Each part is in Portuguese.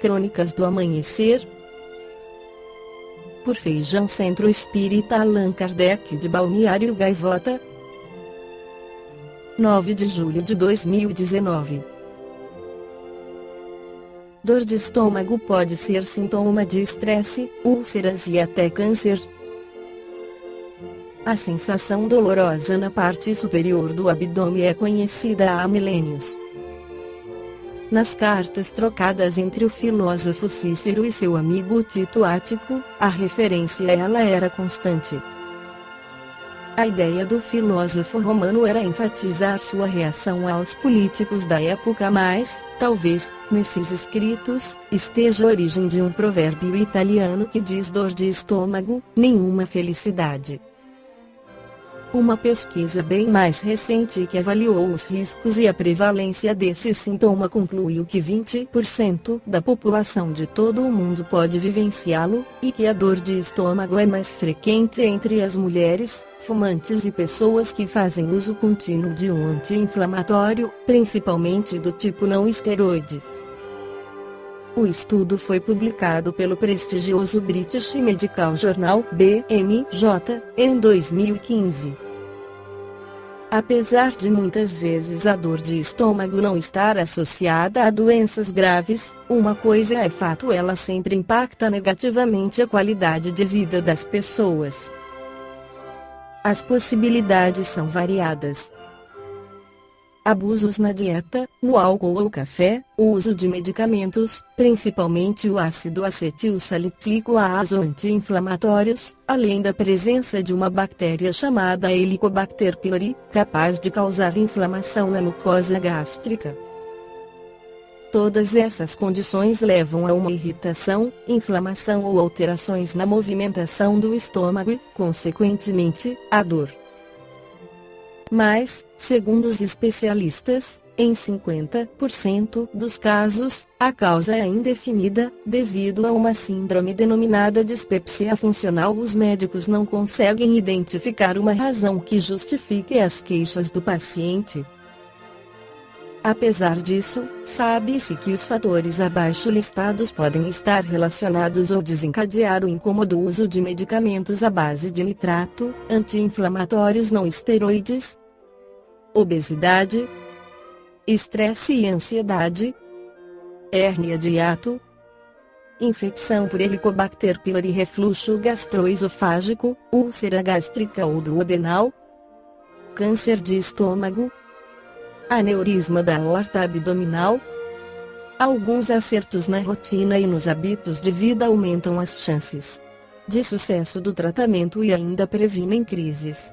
Crônicas do Amanhecer. Por Feijão Centro Espírita Allan Kardec de Balneário Gaivota, 9 de julho de 2019. Dor de estômago pode ser sintoma de estresse, úlceras e até câncer. A sensação dolorosa na parte superior do abdômen é conhecida há milênios. Nas cartas trocadas entre o filósofo Cícero e seu amigo Tito Ático, a referência a ela era constante. A ideia do filósofo romano era enfatizar sua reação aos políticos da época, mas, talvez, nesses escritos, esteja a origem de um provérbio italiano que diz: dor de estômago, nenhuma felicidade. Uma pesquisa bem mais recente que avaliou os riscos e a prevalência desse sintoma concluiu que 20% da população de todo o mundo pode vivenciá-lo, e que a dor de estômago é mais frequente entre as mulheres, fumantes e pessoas que fazem uso contínuo de um anti-inflamatório, principalmente do tipo não esteroide. O estudo foi publicado pelo prestigioso British Medical Journal (BMJ) em 2015. Apesar de muitas vezes a dor de estômago não estar associada a doenças graves, uma coisa é fato: ela sempre impacta negativamente a qualidade de vida das pessoas. As possibilidades são variadas. Abusos na dieta, no álcool ou café, o uso de medicamentos, principalmente o ácido acetil salicílico ASO anti-inflamatórios, além da presença de uma bactéria chamada Helicobacter pylori, capaz de causar inflamação na mucosa gástrica. Todas essas condições levam a uma irritação, inflamação ou alterações na movimentação do estômago e, consequentemente, a dor. Mas, segundo os especialistas, em 50% dos casos, a causa é indefinida, devido a uma síndrome denominada dispepsia funcional. Os médicos não conseguem identificar uma razão que justifique as queixas do paciente. Apesar disso, sabe-se que os fatores abaixo listados podem estar relacionados ou desencadear o incômodo uso de medicamentos à base de nitrato, anti-inflamatórios não esteroides, obesidade, estresse e ansiedade, hérnia de hiato, infecção por Helicobacter pylori, refluxo gastroesofágico, úlcera gástrica ou duodenal, câncer de estômago, aneurisma da aorta abdominal. Alguns acertos na rotina e nos hábitos de vida aumentam as chances de sucesso do tratamento e ainda previnem crises.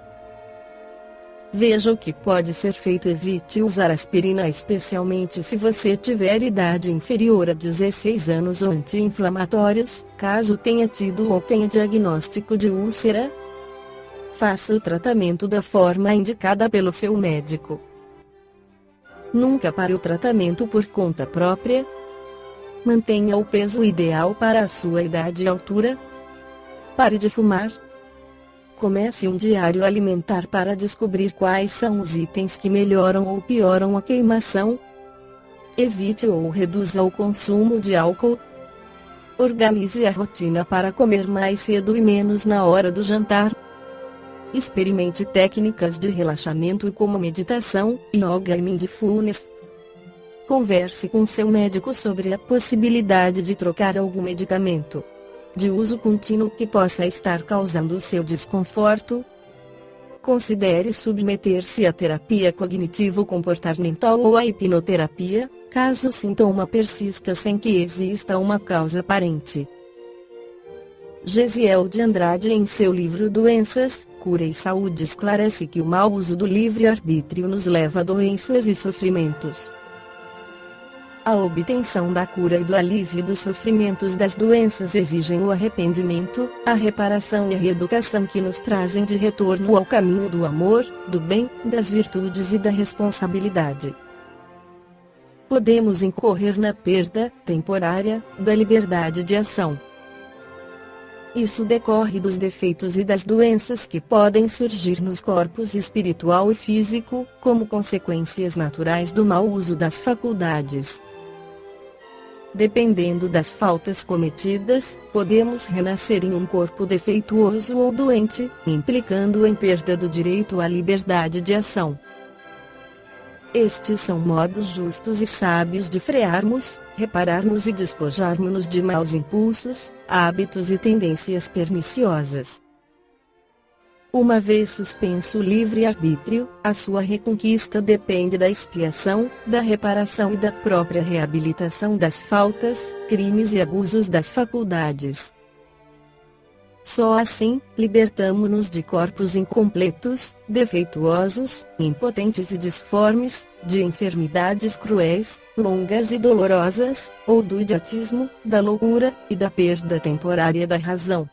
Veja o que pode ser feito. Evite usar aspirina, especialmente se você tiver idade inferior a 16 anos, ou anti-inflamatórios, caso tenha tido ou tenha diagnóstico de úlcera. Faça o tratamento da forma indicada pelo seu médico. Nunca pare o tratamento por conta própria. Mantenha o peso ideal para a sua idade e altura. Pare de fumar. Comece um diário alimentar para descobrir quais são os itens que melhoram ou pioram a queimação. Evite ou reduza o consumo de álcool. Organize a rotina para comer mais cedo e menos na hora do jantar. Experimente técnicas de relaxamento como meditação, yoga e mindfulness. Converse com seu médico sobre a possibilidade de trocar algum medicamento de uso contínuo que possa estar causando seu desconforto. Considere submeter-se à terapia cognitivo-comportamental ou à hipnoterapia, caso o sintoma persista sem que exista uma causa aparente. Gesiel de Andrade, em seu livro Doenças, Cura e Saúde, esclarece que o mau uso do livre-arbítrio nos leva a doenças e sofrimentos. A obtenção da cura e do alívio dos sofrimentos das doenças exigem o arrependimento, a reparação e a reeducação, que nos trazem de retorno ao caminho do amor, do bem, das virtudes e da responsabilidade. Podemos incorrer na perda temporária da liberdade de ação. Isso decorre dos defeitos e das doenças que podem surgir nos corpos espiritual e físico, como consequências naturais do mau uso das faculdades. dependendo das faltas cometidas, podemos renascer em um corpo defeituoso ou doente, implicando em perda do direito à liberdade de ação. Estes são modos justos e sábios de frearmos, repararmos e despojarmos-nos de maus impulsos, hábitos e tendências perniciosas. Uma vez suspenso o livre-arbítrio, a sua reconquista depende da expiação, da reparação e da própria reabilitação das faltas, crimes e abusos das faculdades. Só assim, libertamo-nos de corpos incompletos, defeituosos, impotentes e disformes, de enfermidades cruéis, longas e dolorosas, ou do idiotismo, da loucura, e da perda temporária da razão.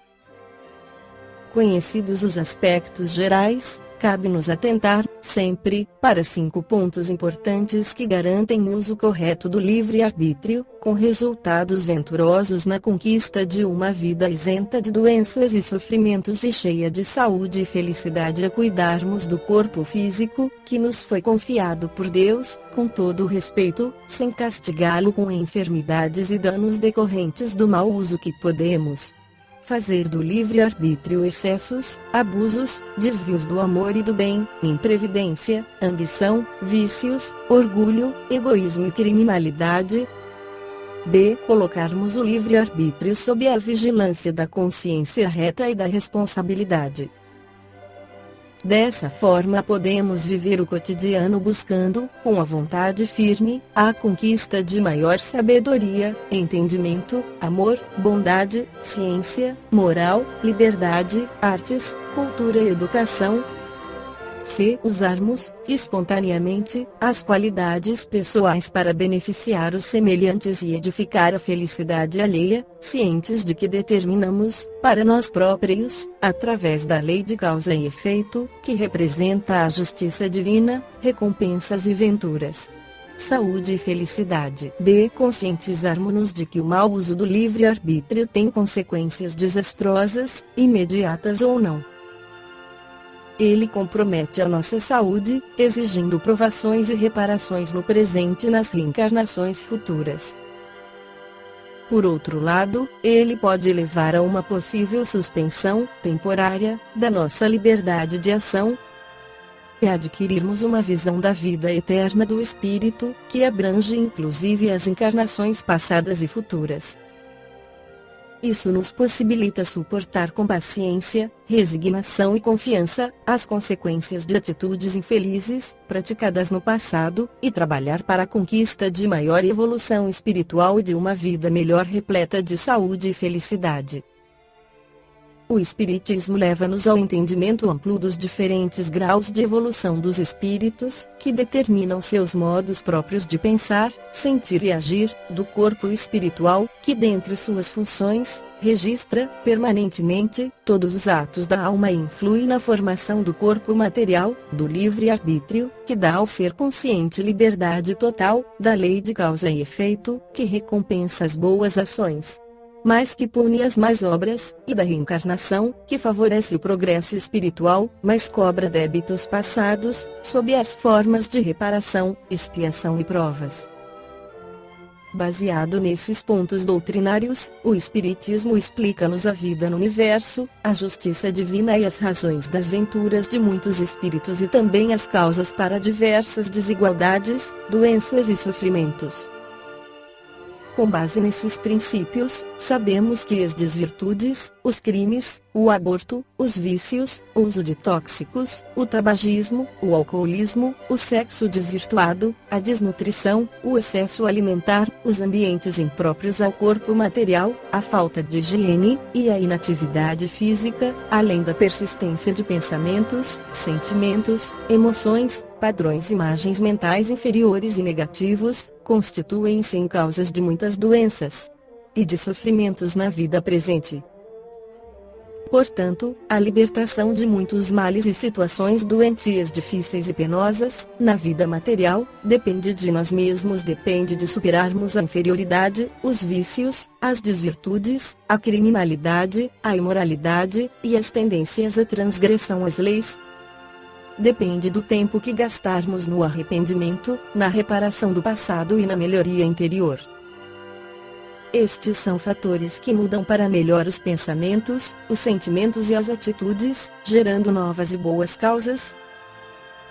Conhecidos os aspectos gerais, cabe-nos atentar, sempre, para 5 pontos importantes que garantem o uso correto do livre-arbítrio, com resultados venturosos na conquista de uma vida isenta de doenças e sofrimentos e cheia de saúde e felicidade a cuidarmos do corpo físico, que nos foi confiado por Deus, com todo o respeito, sem castigá-lo com enfermidades e danos decorrentes do mau uso que podemos fazer do livre-arbítrio excessos, abusos, desvios do amor e do bem, imprevidência, ambição, vícios, orgulho, egoísmo e criminalidade. B. Colocarmos o livre-arbítrio sob a vigilância da consciência reta e da responsabilidade. Dessa forma podemos viver o cotidiano buscando, com a vontade firme, a conquista de maior sabedoria, entendimento, amor, bondade, ciência, moral, liberdade, artes, cultura e educação. C. Usarmos, espontaneamente, as qualidades pessoais para beneficiar os semelhantes e edificar a felicidade alheia, cientes de que determinamos, para nós próprios, através da lei de causa e efeito, que representa a justiça divina, recompensas e venturas, saúde e felicidade. B. Conscientizarmos-nos de que o mau uso do livre-arbítrio tem consequências desastrosas, imediatas ou não. Ele compromete a nossa saúde, exigindo provações e reparações no presente e nas reencarnações futuras. Por outro lado, ele pode levar a uma possível suspensão, temporária, da nossa liberdade de ação, e adquirirmos uma visão da vida eterna do Espírito, que abrange inclusive as encarnações passadas e futuras. Isso nos possibilita suportar com paciência, resignação e confiança as consequências de atitudes infelizes, praticadas no passado, e trabalhar para a conquista de maior evolução espiritual e de uma vida melhor repleta de saúde e felicidade. O Espiritismo leva-nos ao entendimento amplo dos diferentes graus de evolução dos espíritos, que determinam seus modos próprios de pensar, sentir e agir, do corpo espiritual, que dentre suas funções, registra, permanentemente, todos os atos da alma e influi na formação do corpo material, do livre-arbítrio, que dá ao ser consciente liberdade total, da lei de causa e efeito, que recompensa as boas ações, mas que pune as más obras, e da reencarnação, que favorece o progresso espiritual, mas cobra débitos passados, sob as formas de reparação, expiação e provas. Baseado nesses pontos doutrinários, o Espiritismo explica-nos a vida no universo, a justiça divina e as razões das venturas de muitos espíritos e também as causas para diversas desigualdades, doenças e sofrimentos. Com base nesses princípios, sabemos que as desvirtudes, os crimes, o aborto, os vícios, o uso de tóxicos, o tabagismo, o alcoolismo, o sexo desvirtuado, a desnutrição, o excesso alimentar, os ambientes impróprios ao corpo material, a falta de higiene, e a inatividade física, além da persistência de pensamentos, sentimentos, emoções, padrões e imagens mentais inferiores e negativos, constituem-se em causas de muitas doenças e de sofrimentos na vida presente. Portanto, a libertação de muitos males e situações doentias difíceis e penosas, na vida material, depende de nós mesmos, depende de superarmos a inferioridade, os vícios, as desvirtudes, a criminalidade, a imoralidade, e as tendências à transgressão às leis. Depende do tempo que gastarmos no arrependimento, na reparação do passado e na melhoria interior. Estes são fatores que mudam para melhor os pensamentos, os sentimentos e as atitudes, gerando novas e boas causas.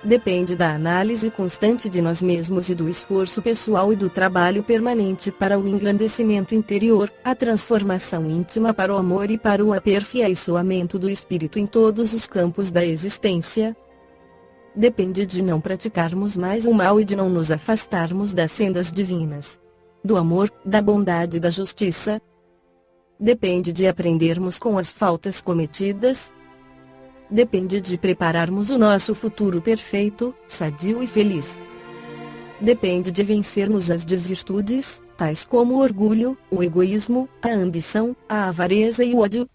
Depende da análise constante de nós mesmos e do esforço pessoal e do trabalho permanente para o engrandecimento interior, a transformação íntima para o amor e para o aperfeiçoamento do espírito em todos os campos da existência. Depende de não praticarmos mais o mal e de não nos afastarmos das sendas divinas. Do amor, da bondade e da justiça. Depende de aprendermos com as faltas cometidas. Depende de prepararmos o nosso futuro perfeito, sadio e feliz. Depende de vencermos as desvirtudes, tais como o orgulho, o egoísmo, a ambição, a avareza e o ódio.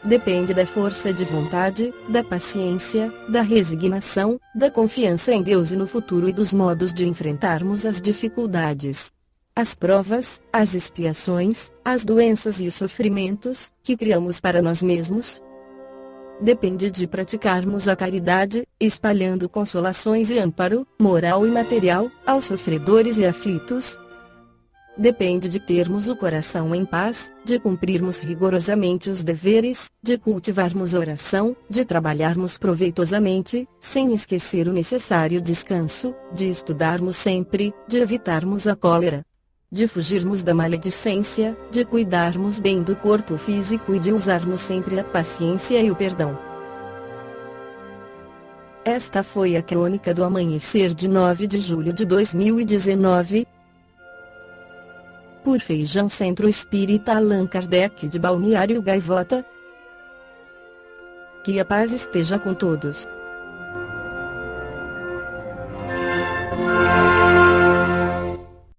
Depende da força de vontade, da paciência, da resignação, da confiança em Deus e no futuro e dos modos de enfrentarmos as dificuldades, as provas, as expiações, as doenças e os sofrimentos, que criamos para nós mesmos. Depende de praticarmos a caridade, espalhando consolações e amparo, moral e material, aos sofredores e aflitos. Depende de termos o coração em paz, de cumprirmos rigorosamente os deveres, de cultivarmos a oração, de trabalharmos proveitosamente, sem esquecer o necessário descanso, de estudarmos sempre, de evitarmos a cólera, de fugirmos da maledicência, de cuidarmos bem do corpo físico e de usarmos sempre a paciência e o perdão. Esta foi a crônica do amanhecer de 9 de julho de 2019. Por Feijão Centro Espírita Allan Kardec de Balneário Gaivota. Que a paz esteja com todos.